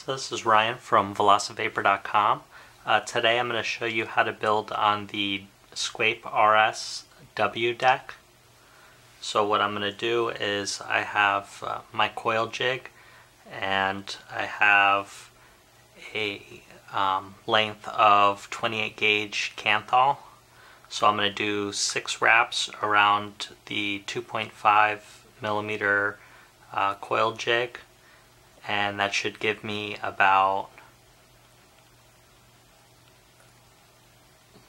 So this is Ryan from VelociVapor.com. Today I'm going to show you how to build on the SQuape RS W deck. So what I'm going to do is I have my coil jig and I have a length of 28 gauge Canthal. So I'm going to do 6 wraps around the 2.5 millimeter coil jig, and that should give me about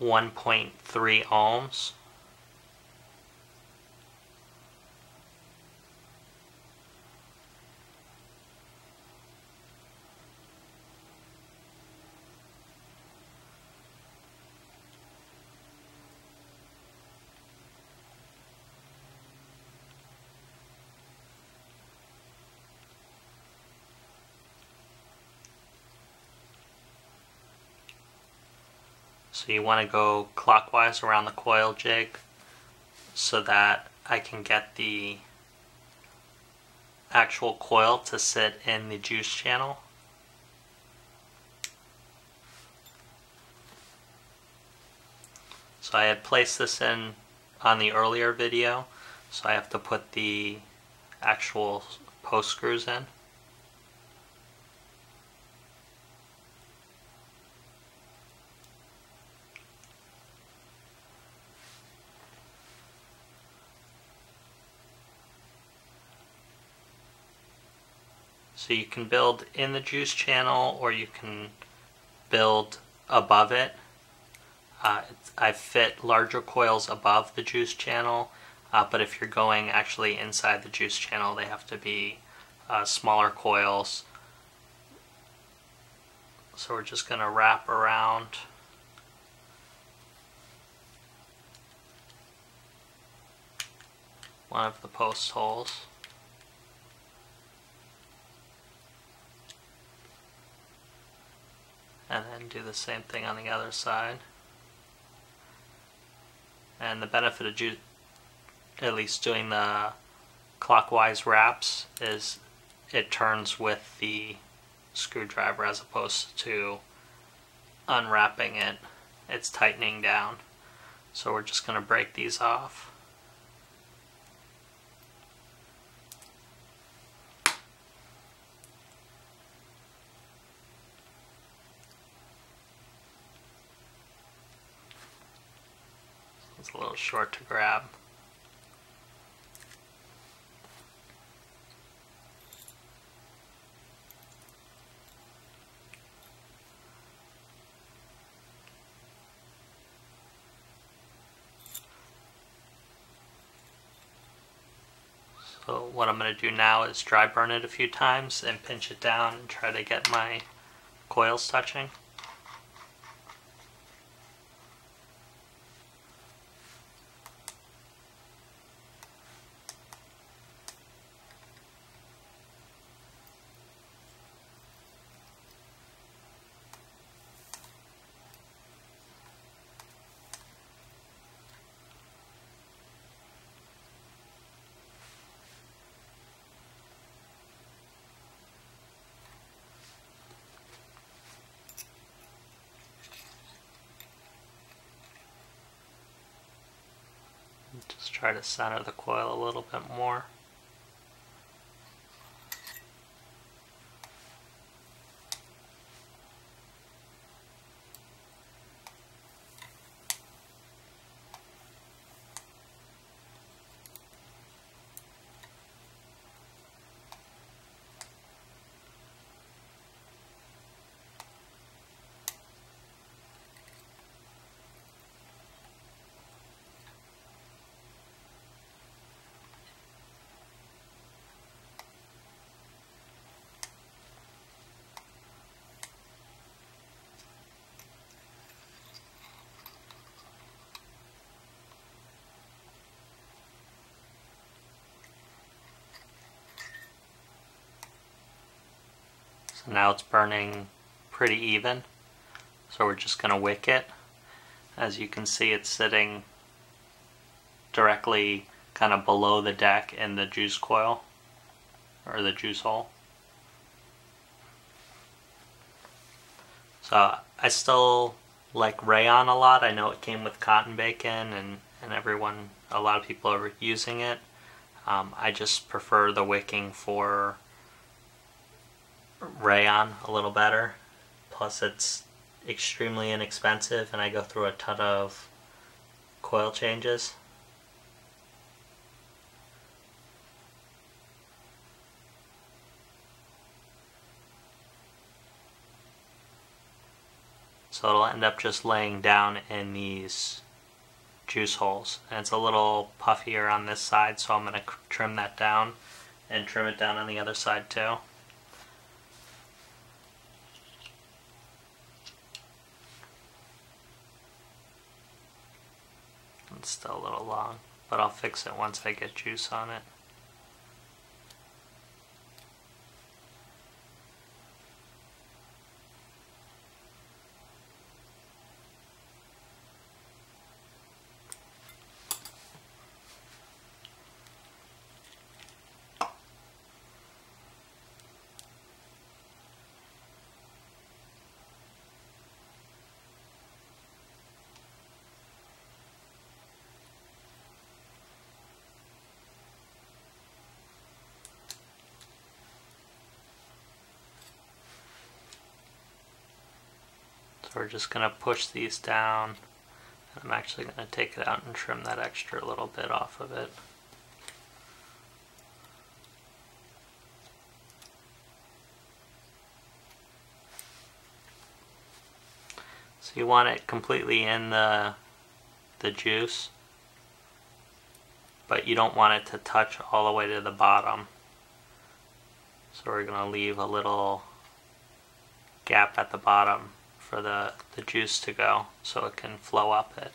1.3 ohms. So you want to go clockwise around the coil jig so that I can get the actual coil to sit in the juice channel. So I had placed this in on the earlier video, so I have to put the actual post screws in. So you can build in the juice channel or you can build above it. I fit larger coils above the juice channel, but if you're going actually inside the juice channel, they have to be smaller coils. So we're just going to wrap around one of the post holes. And then do the same thing on the other side. And the benefit of at least doing the clockwise wraps is it turns with the screwdriver as opposed to unwrapping it. It's tightening down. So we're just going to break these off. It's a little short to grab. So what I'm going to do now is dry burn it a few times and pinch it down and try to get my coils touching. Just try to center the coil a little bit more. So now it's burning pretty even. So we're just going to wick it. As you can see, it's sitting directly kind of below the deck in the juice coil, or the juice hole. So I still like rayon a lot. I know it came with cotton bacon and a lot of people are using it. I just prefer the wicking for rayon a little better. Plus it's extremely inexpensive and I go through a ton of coil changes. So it'll end up just laying down in these juice holes. And it's a little puffier on this side, so I'm going to trim that down and trim it down on the other side too. It's still a little long, but I'll fix it once I get juice on it. So we're just going to push these down. I'm actually going to take it out and trim that extra little bit off of it. So you want it completely in the juice, but you don't want it to touch all the way to the bottom. So we're going to leave a little gap at the bottom for the juice to go so it can flow up it.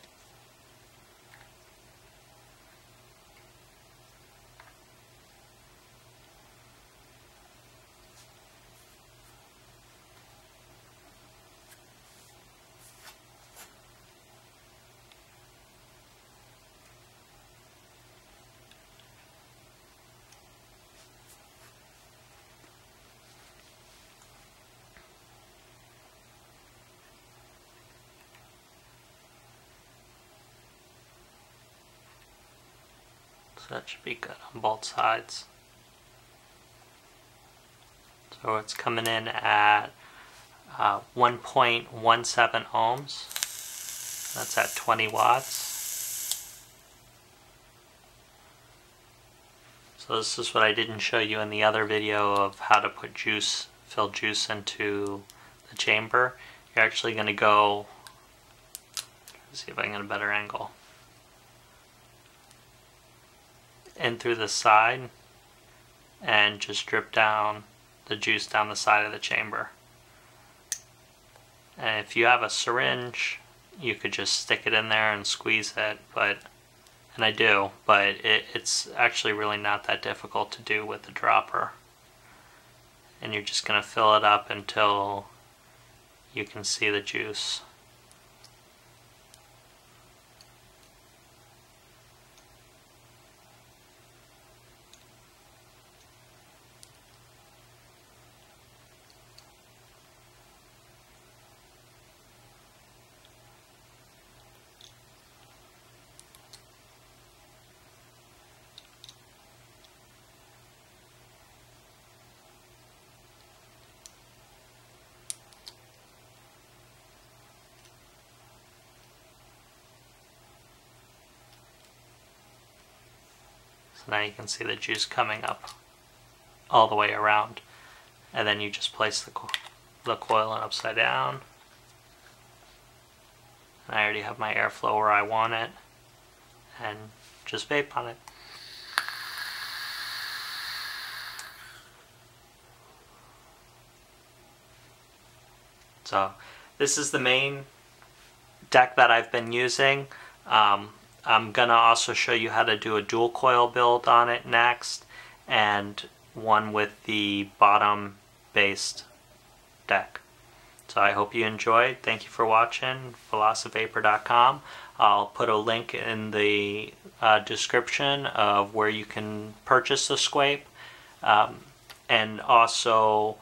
So that should be good on both sides. So it's coming in at 1.17 ohms. That's at 20 watts. So this is what I didn't show you in the other video of how to put juice, fill juice into the chamber. You're actually going to go, let's see if I can get a better angle, in through the side and just drip down the juice down the side of the chamber. And if you have a syringe, you could just stick it in there and squeeze it, and I do, but it's actually really not that difficult to do with the dropper. And you're just going to fill it up until you can see the juice. So now you can see the juice coming up all the way around, and then you just place the coil in upside down. And I already have my airflow where I want it, and just vape on it. So this is the main deck that I've been using. I'm gonna also show you how to do a dual coil build on it next, and one with the bottom based deck. So I hope you enjoyed. Thank you for watching. VelociVapor.com. I'll put a link in the description of where you can purchase the SQuape, and also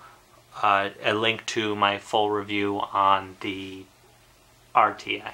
a link to my full review on the RTA.